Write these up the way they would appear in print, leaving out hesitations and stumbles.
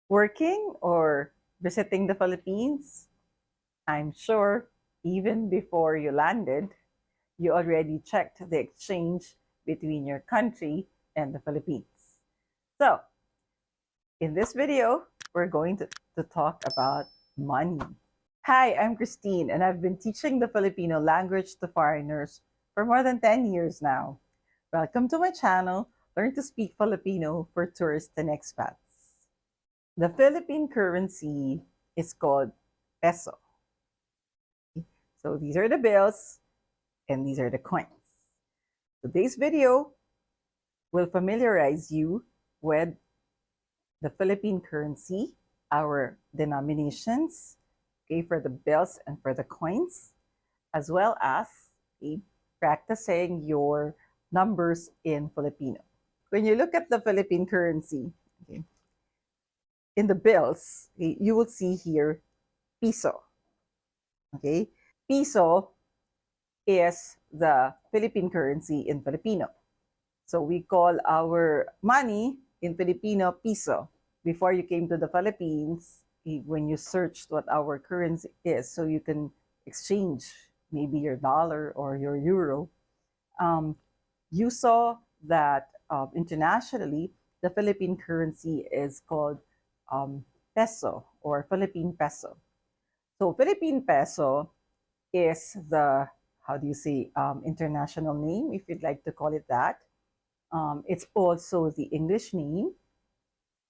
Working or visiting the Philippines? I'm sure even before you landed, you already checked the exchange between your country and the Philippines. So, in this video, we're going to talk about money. Hi, I'm Christine, and I've been teaching the Filipino language to foreigners for more than 10 years now. Welcome to my channel, Learn to Speak Filipino for Tourists and Expats. The Philippine currency is called peso. So these are the bills and these are the coins. Today's video will familiarize you with the Philippine currency, our denominations, okay, for the bills and for the coins, as well as okay, practicing your numbers in Filipino. When you look at the Philippine currency, okay, in the bills, okay, you will see here piso. Okay, piso is the Philippine currency in Filipino. So we call our money in Filipino piso. Before you came to the Philippines, when you searched what our currency is, so you can exchange maybe your dollar or your euro, you saw that internationally, the Philippine currency is called peso or Philippine peso. So Philippine peso is the, how do you say, international name, if you'd like to call it that. It's also the English name,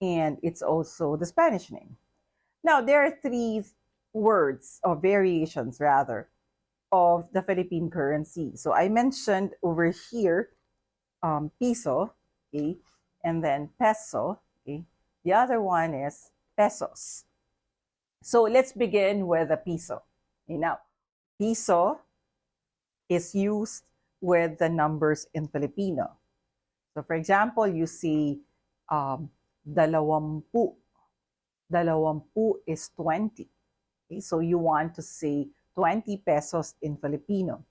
and it's also the Spanish name. Now, there are three words or variations, rather, of the Philippine currency. So I mentioned over here piso, okay, and then peso, okay. The other one is pesos. So let's begin with the piso. Okay, now, piso is used with the numbers in Filipino. So for example, you see dalawampu. Dalawampu is 20. Okay? So you want to say 20 pesos in Filipino.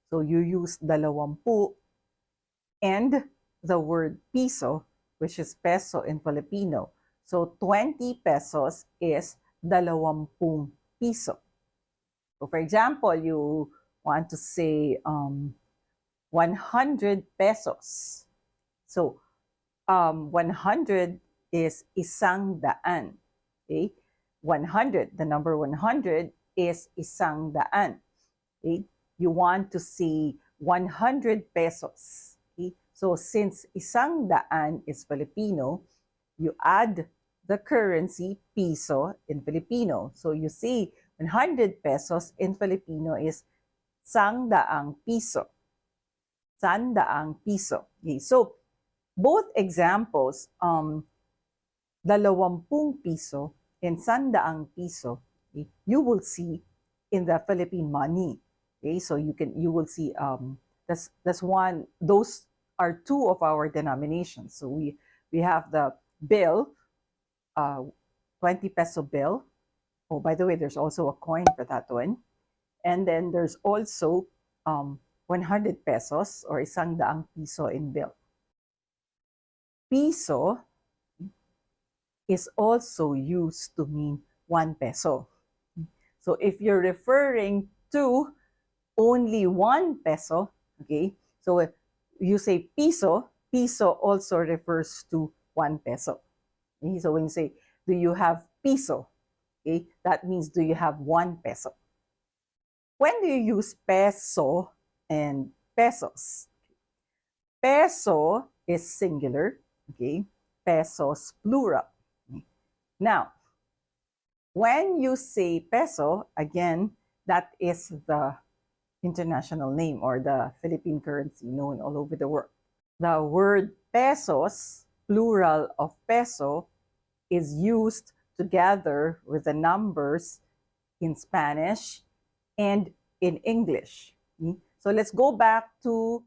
So you use dalawampu and the word piso, which is peso in Filipino. So 20 pesos is dalawampung piso. So for example, you want to say 100 pesos. So 100 is isang daan. Okay? 100, the number 100 is isang daan. Okay? You want to say 100 pesos. Okay? So since isang daan is Filipino, you add the currency piso in Filipino. So you see 100 pesos in Filipino is sangdaang piso. Sandaang piso. Okay? So both examples, dalawampung piso and sandaang piso, okay, you will see in the Philippine money. Okay, so you will see that's one. Those are two of our denominations. So we have the bill, 20 peso bill. Oh, by the way, there's also a coin for that one, and then there's also 100 pesos or isang daang piso in bill. Piso is also used to mean 1 peso. So if you're referring to only 1 peso, okay, so you say piso, piso also refers to 1 peso. Okay? So when you say, do you have piso? Okay, that means, do you have 1 peso? When do you use peso and pesos? Peso is singular, okay? Pesos plural. Now, when you say peso, again, that is the international name or the Philippine currency known all over the world. The word pesos, plural of peso, is used together with the numbers in Spanish and in English. So let's go back to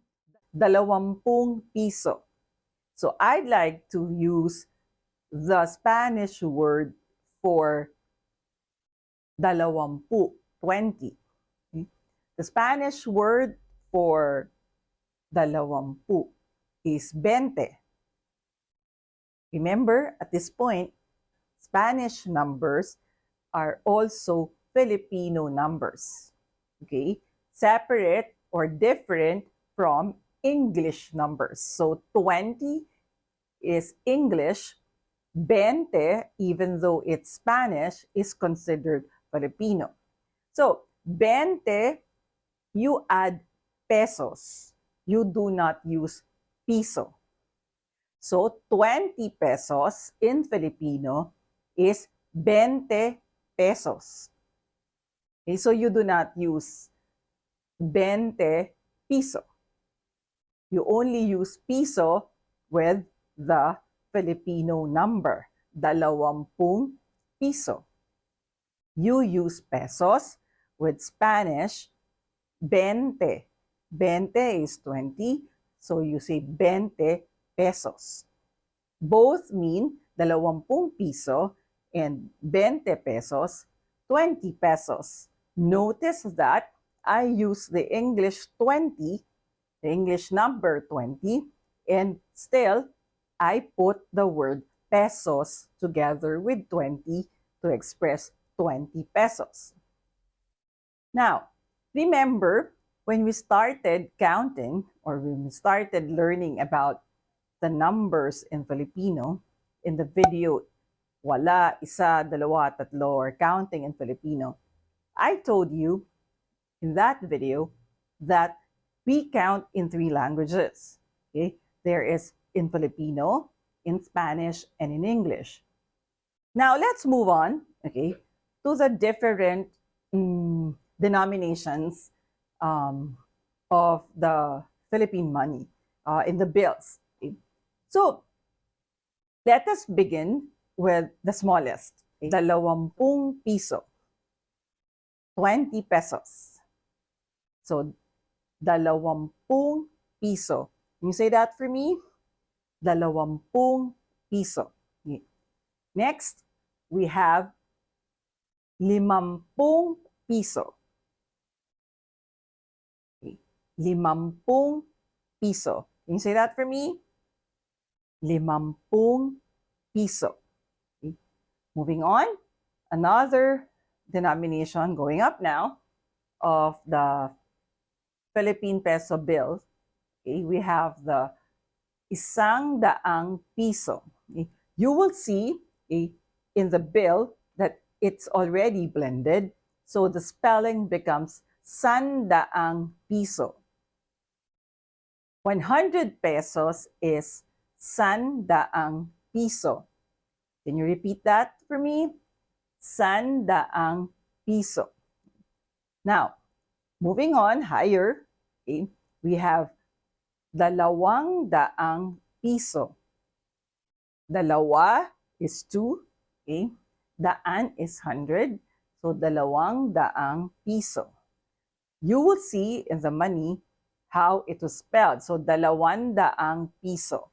dalawampung piso. So I'd like to use the Spanish word for dalawampu, 20. The Spanish word for dalawampu is 20. Remember, at this point, Spanish numbers are also Filipino numbers. Okay? Separate or different from English numbers. So 20 is English, 20, even though it's Spanish, is considered Filipino. So 20, you add pesos. You do not use piso. So 20 pesos in Filipino is 20 pesos. Okay, so you do not use 20 piso. You only use piso with the Filipino number, 20 piso. You use pesos with Spanish, 20. 20 is 20, so you say 20 pesos. Both mean 20 piso and 20 pesos, 20 pesos. Notice that I use the English 20, the English number 20, and still I put the word pesos together with 20 to express 20 pesos. Now, remember when we started counting or when we started learning about the numbers in Filipino, in the video, wala, isa, dalawa, tatlo, or counting in Filipino, I told you in that video that we count in 3 languages. Okay? There is in Filipino, in Spanish, and in English. Now, let's move on, okay, to the different denominations of the Philippine money in the bills. Okay? So, let us begin with the smallest, okay? 20 piso, 20 pesos. So, 20 piso. Can you say that for me? 20 piso. Okay. Next, we have 50 piso. Okay. 50 piso. Can you say that for me? 50 piso. Okay. Moving on, another denomination going up now of the Philippine peso bill. Okay, we have the 100 piso. Okay. You will see in the bill that it's already blended, so the spelling becomes 100 piso. 100 pesos is 100 piso. Can you repeat that for me? 100 piso. Now, moving on higher, okay, we have 200 piso. Dalawa is 2, okay? Daan is 100, so 200 piso. You will see in the money how it was spelled. So 200 piso.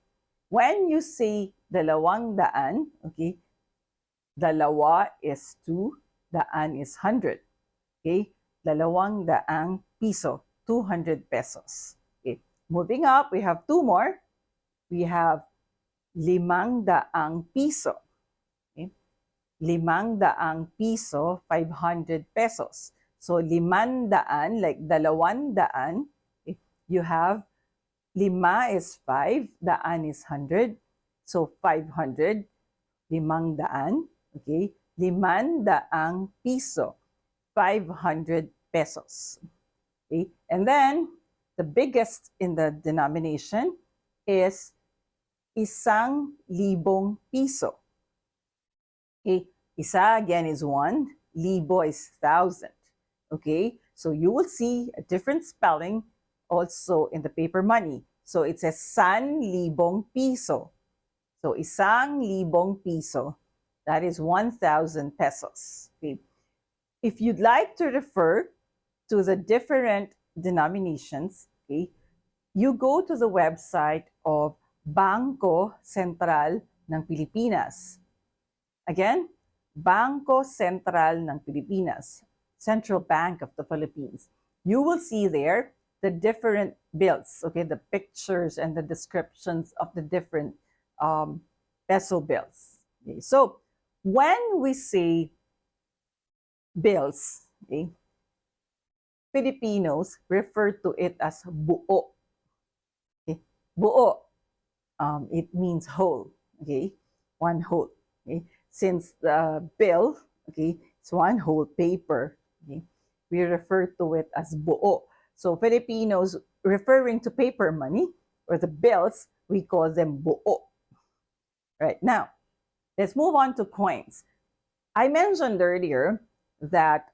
When you say 200, okay, dalawa is 2, daan is 100. Okay? 200 piso, 200 pesos. Okay. Moving up, we have 2 more. We have 500 piso. Okay? 500 piso, 500 pesos. So 500, like 200, okay? You have 5 is 5, daan is 100. So 500, 500, okay? 500 piso, 500 pesos. Okay? And then, the biggest in the denomination is 1,000 piso. Okay? Isa, again, is 1. Libo is 1,000. Okay? So you will see a different spelling also in the paper money. So it says 1,000 piso. So 1,000 piso, that is 1,000 pesos. Okay? If you'd like to refer to the different denominations, okay, you go to the website of Bangko Sentral ng Pilipinas. Again, Bangko Sentral ng Pilipinas, Central Bank of the Philippines. You will see there the different bills, okay, the pictures and the descriptions of the different peso bills. Okay, so when we say bills, okay, Filipinos refer to it as buo. Okay? Buo, it means whole, okay, one whole. Okay, since the bill, okay, it's one whole paper. Okay, we refer to it as buo. So Filipinos referring to paper money or the bills, we call them buo. Right now, let's move on to coins. I mentioned earlier that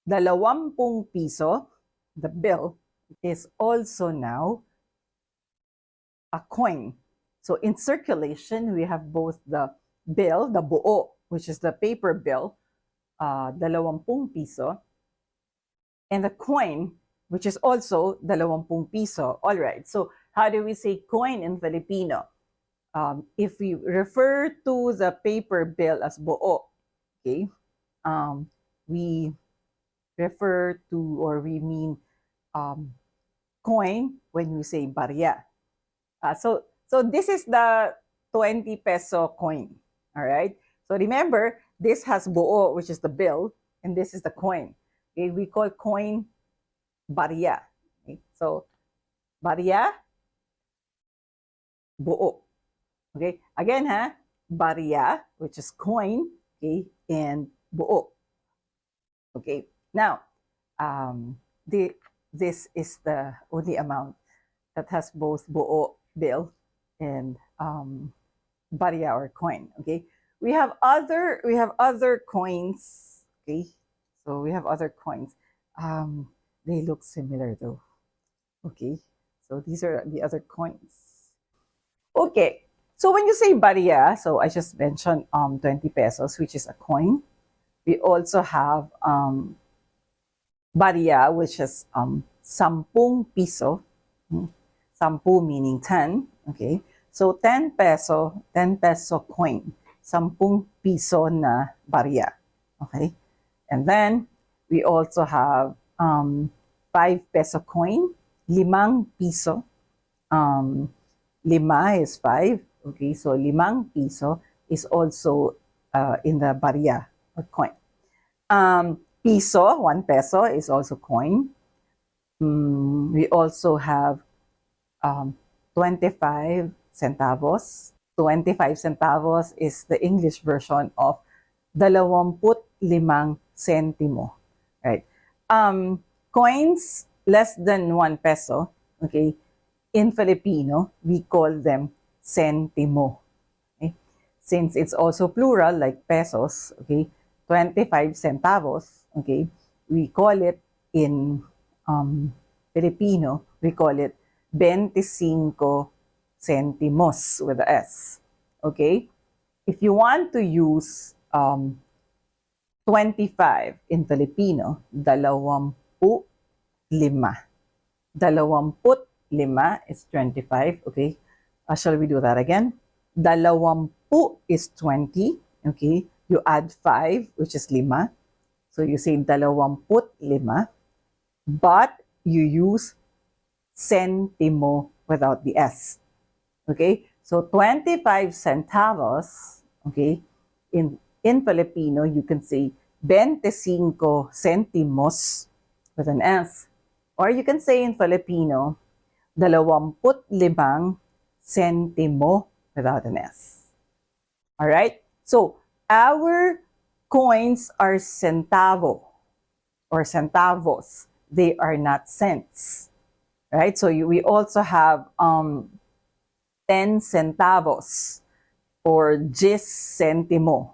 dalawampung piso, the bill, is also now a coin. So in circulation, we have both the bill, the buo, which is the paper bill, dalawampung piso, and the coin, which is also dalawampung piso. All right, so how do we say coin in Filipino? If we refer to the paper bill as buo, okay, we refer to or we mean coin when we say barya. So this is the 20 peso coin. All right. So remember, this has buo, which is the bill, and this is the coin. Okay, we call coin barya. Okay? So barya, buo. Okay. Again, barya, which is coin, okay, and buo. Okay. Now, this is the only amount that has both buo bill and barya or coin. Okay, we have other coins. Okay, so we have other coins. They look similar though. Okay, so these are the other coins. Okay, so when you say barya, so I just mentioned 20 pesos, which is a coin. We also have barya, which is sampung piso. Sampu meaning 10. Okay. So 10 peso, 10 peso coin. 10 piso na barya. Okay. And then we also have 5 peso coin, 5 piso. Lima is 5. Okay. So 5 piso is also in the barya or coin. Piso, 1 peso is also coin. We also have 25 centavos. 25 centavos is the English version of 25 sentimo. Right? Coins less than 1 peso, okay, in Filipino, we call them sentimo. Okay? Since it's also plural, like pesos, okay, 25 centavos, okay, we call it in Filipino, we call it 25 centimos with the S. Okay? If you want to use 25 in Filipino, 25. 25 is 25. Okay? Shall we do that again? 20 is 20. Okay? You add 5, which is 5. So you say 25. But you use sentimo without the S. Okay? So 25 centavos, okay, in Filipino, you can say 25 centimos with an S. Or you can say in Filipino, 25 sentimo without an S. All right? So our coins are centavo or centavos. They are not cents. Right? So we also have 10 centavos or 10 centimo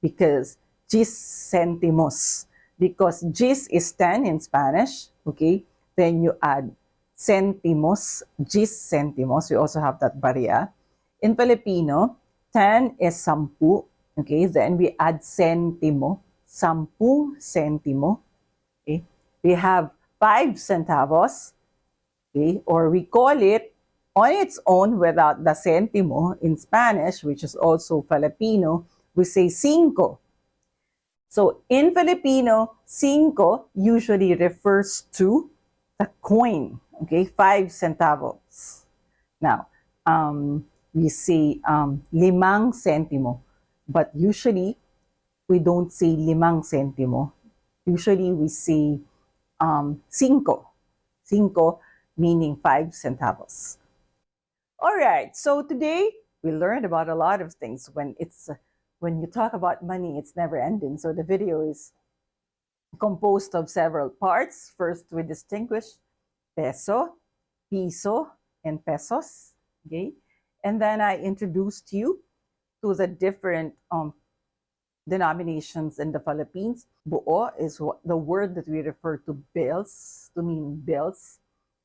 because 10 centimos because 10 is 10 in Spanish, okay? Then you add centimos, 10 centimos. We also have that barya. In Filipino, 10 is 10, okay? Then we add centimo, 10 centimo, okay? We have 5 centavos, okay? Or we call it on its own without the centimo in Spanish, which is also Filipino, we say cinco. So in Filipino, cinco usually refers to the coin, okay, 5 centavos. Now, we say 5 centimo. But usually, we don't say limang sentimo. Usually, we say cinco. Cinco meaning 5 centavos. All right, so today we learned about a lot of things. When you talk about money, it's never ending. So the video is composed of several parts. First, we distinguish peso, piso, and pesos. Okay, and then I introduced you to the different denominations in the Philippines. Buo is the word that we refer to bills, to mean bills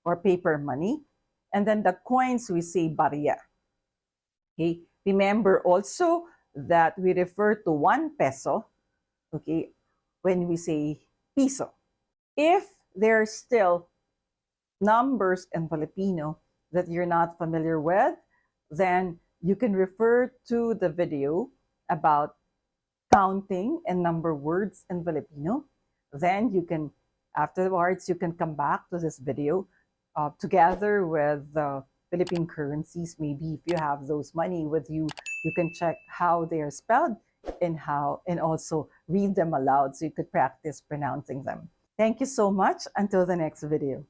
or paper money. And then the coins, we say barya. Okay, remember also that we refer to 1 peso, okay, when we say piso. If there's still numbers in Filipino that you're not familiar with, then you can refer to the video about counting and number words in Filipino. Then afterwards, you can come back to this video together with the Philippine currencies. Maybe if you have those money with you, you can check how they are spelled and also read them aloud so you could practice pronouncing them. Thank you so much. Until the next video.